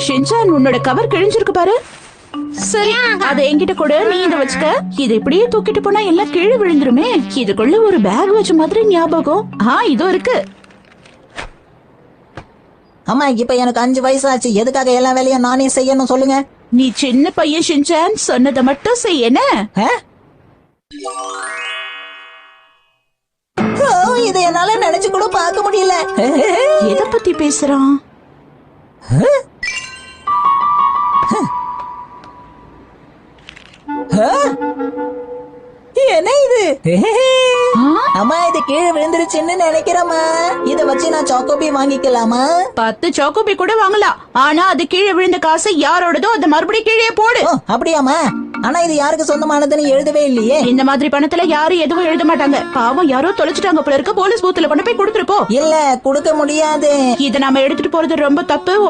Shinchan, உன்னோட cover கிழிஞ்சிருக்கு பாரு. சரி, அதை என்கிட்ட கூட, நீ இதை வச்சுக்க. இது இப்படியே தூக்கிட்டு போனா எல்லாம் கீழே விழுந்துருமே. இதுக்குள்ள ஒரு பேக் வச்ச மாதிரி ஞாபகம். இதோ இருக்கு. அம்மா, இப்ப எனக்கு 5 வயசாச்சு. எதுக்காக எல்லா வேலையும் நானே செய்யணும் சொல்லுங்க? நீ சின்ன பையன் ஷின்சான், சொன்னதை மட்டும் செய்ய. இதை என்னால நினைச்சு கூட பார்க்க முடியல. எதை பத்தி பேசுறான்? என்ன இது? அம்மா, இது கீழே விழுந்துருச்சுன்னு நினைக்கிறேம்மா. இத வச்சு நான் சாக்கோபி வாங்கிக்கலாமா? 10 சாக்கோபி கூட வாங்கலாம். ஆனா அது கீழே விழுந்த காசு யாரோடதோ அதை மறுபடியும் கீழே போடு. அப்படியாமா? ஆனா இது யாருக்கு சொந்தமானதுன்னு எழுதவே இல்லையே. இந்த மாதிரி பணத்துல யாரும் எதுவும் எழுத மாட்டாங்க. பாவம், யாரோ தொலைச்சிட்டாங்க போல இருக்கு. போலீஸ் பூத்துல கொண்டு போய் கொடுத்துருப்போம். இல்ல, கொடுக்க முடியாது. இத நாம எடுத்துட்டு போறது ரொம்ப தப்பு.